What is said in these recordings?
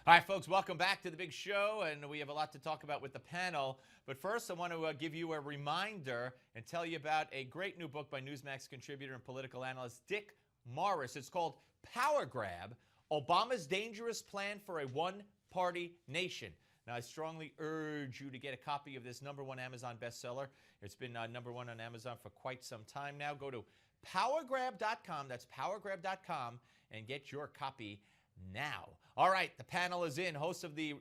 All right, folks, welcome back to the big show, and we have a lot to talk about with the panel. But first, I want to give you a reminder and tell you about a great new book by Newsmax contributor and political analyst Dick Morris. It's called Power Grab, Obama's Dangerous Plan for a One-Party Nation. Now, I strongly urge you to get a copy of this #1 Amazon bestseller. It's been #1 on Amazon for quite some time now. Go to powergrab.com, that's powergrab.com, and get your copy now. All right, the panel is in. Host of the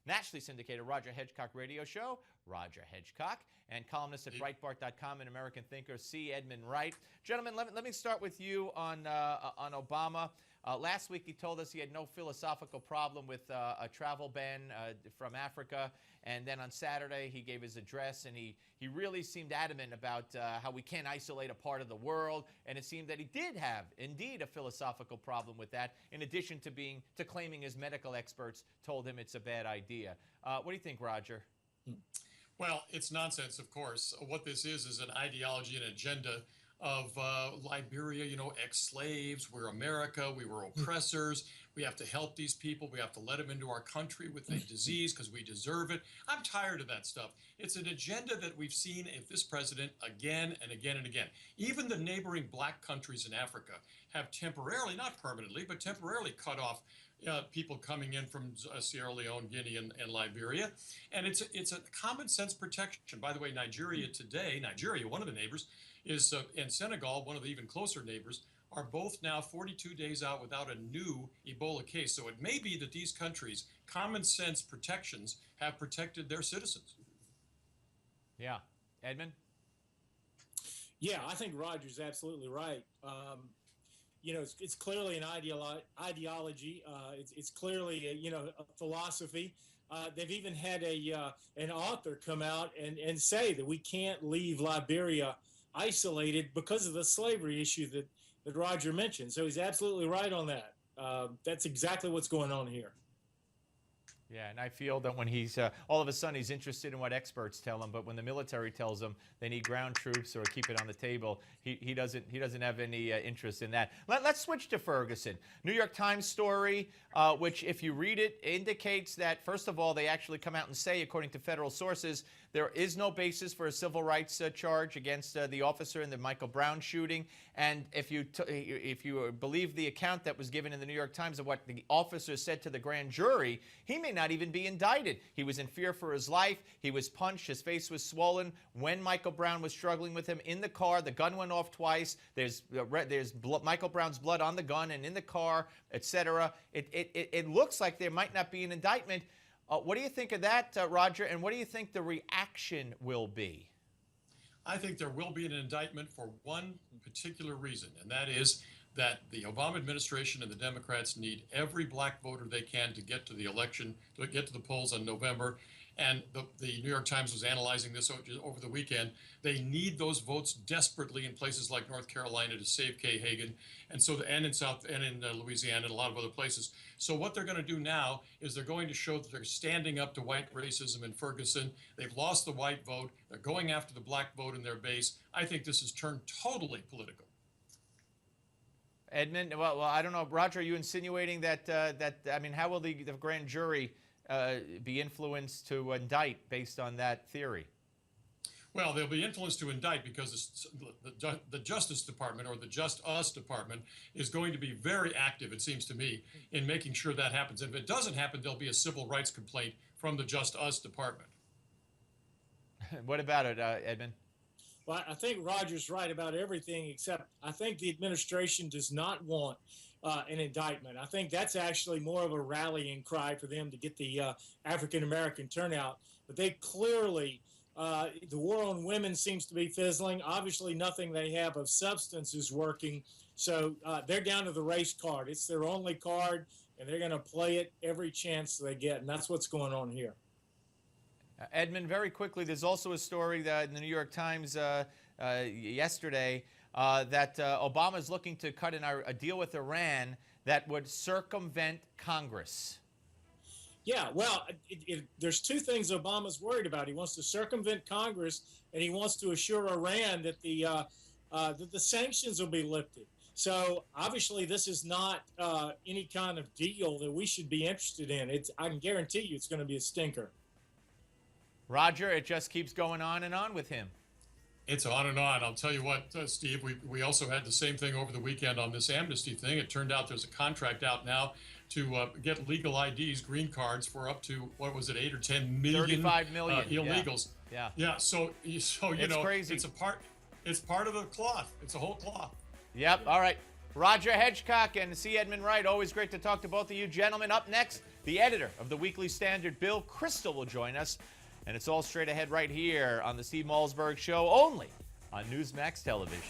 nationally syndicated Roger Hedgecock radio show, Roger Hedgecock, and columnist at Breitbart.com and American thinker, C. Edmund Wright. Gentlemen, let me start with you on Obama. Last week he told us he had no philosophical problem with a travel ban from Africa. And then on Saturday he gave his address, and he really seemed adamant about how we can't isolate a part of the world. And it seemed that he did have, indeed, a philosophical problem with that, in addition to claiming his medical experts told him it's a bad idea. What do you think, Roger? Well, it's nonsense, of course. What this is an ideology, an agenda of Liberia, ex-slaves. We're America. We were oppressors. We have to help these people. We have to let them into our country with a disease because we deserve it. I'm tired of that stuff. It's an agenda that we've seen in this president again and again and again. Even the neighboring black countries in Africa have temporarily, not permanently, but temporarily cut off people coming in from Sierra Leone, Guinea, and Liberia. And it's a common sense protection. By the way, Nigeria, one of the neighbors, is and Senegal, one of the even closer neighbors, are both now 42 days out without a new Ebola case. So it may be that these countries' common sense protections have protected their citizens. Yeah. Edmund? Yeah, I think Roger's absolutely right. It's clearly an ideology. It's clearly a philosophy. They've even had an author come out and say that we can't leave Liberia isolated because of the slavery issue that Roger mentioned. So he's absolutely right on that. That's exactly what's going on here. Yeah, and I feel that when he's all of a sudden he's interested in what experts tell him, but when the military tells him they need ground troops or keep it on the table, he doesn't have any interest in that. Let's switch to Ferguson. New York Times story, which if you read it, indicates that first of all they actually come out and say, according to federal sources, there is no basis for a civil rights charge against the officer in the Michael Brown shooting. And if you believe the account that was given in the New York Times of what the officer said to the grand jury, he may not even be indicted. He was in fear for his life. He was punched. His face was swollen. When Michael Brown was struggling with him in the car, the gun went off twice. There's Michael Brown's blood on the gun and in the car, etc. It looks like there might not be an indictment. What do you think of that, Roger? And what do you think the reaction will be? I think there will be an indictment for one particular reason, and that is that the Obama administration and the Democrats need every black voter they can to get to the election, to get to the polls in November. And the New York Times was analyzing this over the weekend. They need those votes desperately in places like North Carolina to save Kay Hagan, and in Louisiana and a lot of other places. So what they're going to do now is they're going to show that they're standing up to white racism in Ferguson. They've lost the white vote. They're going after the black vote in their base. I think this has turned totally political. Edmund, well, I don't know, Roger. Are you insinuating that how will the grand jury be influenced to indict based on that theory? Well, they'll be influenced to indict because the Justice Department, or the Just Us Department, is going to be very active, it seems to me, in making sure that happens. And if it doesn't happen, there'll be a civil rights complaint from the Just Us Department. What about it, Edmund? Well, I think Roger's right about everything, except I think the administration does not want an indictment. I think that's actually more of a rallying cry for them to get the African-American turnout. But they clearly, the war on women seems to be fizzling. Obviously, nothing they have of substance is working. So they're down to the race card. It's their only card, and they're going to play it every chance they get. And that's what's going on here. Edmund, very quickly, there's also a story that in the New York Times yesterday that Obama is looking to cut in a deal with Iran that would circumvent Congress. Yeah, well, there's two things Obama's worried about. He wants to circumvent Congress, and he wants to assure Iran that the sanctions will be lifted. So obviously, this is not any kind of deal that we should be interested in. I can guarantee you, it's going to be a stinker. Roger, it just keeps going on and on with him. It's on and on. I'll tell you what, Steve, we also had the same thing over the weekend on this amnesty thing. It turned out there's a contract out now to get legal IDs, green cards, for up to, what was it, 8 or 10 million 35 million illegals. Yeah. So you it's know, crazy. It's part of the cloth. It's a whole cloth. Yep. All right. Roger Hedgecock and C. Edmund Wright, always great to talk to both of you gentlemen. Up next, the editor of the Weekly Standard, Bill Crystal, will join us. And it's all straight ahead right here on the Steve Malzberg Show, only on Newsmax Television.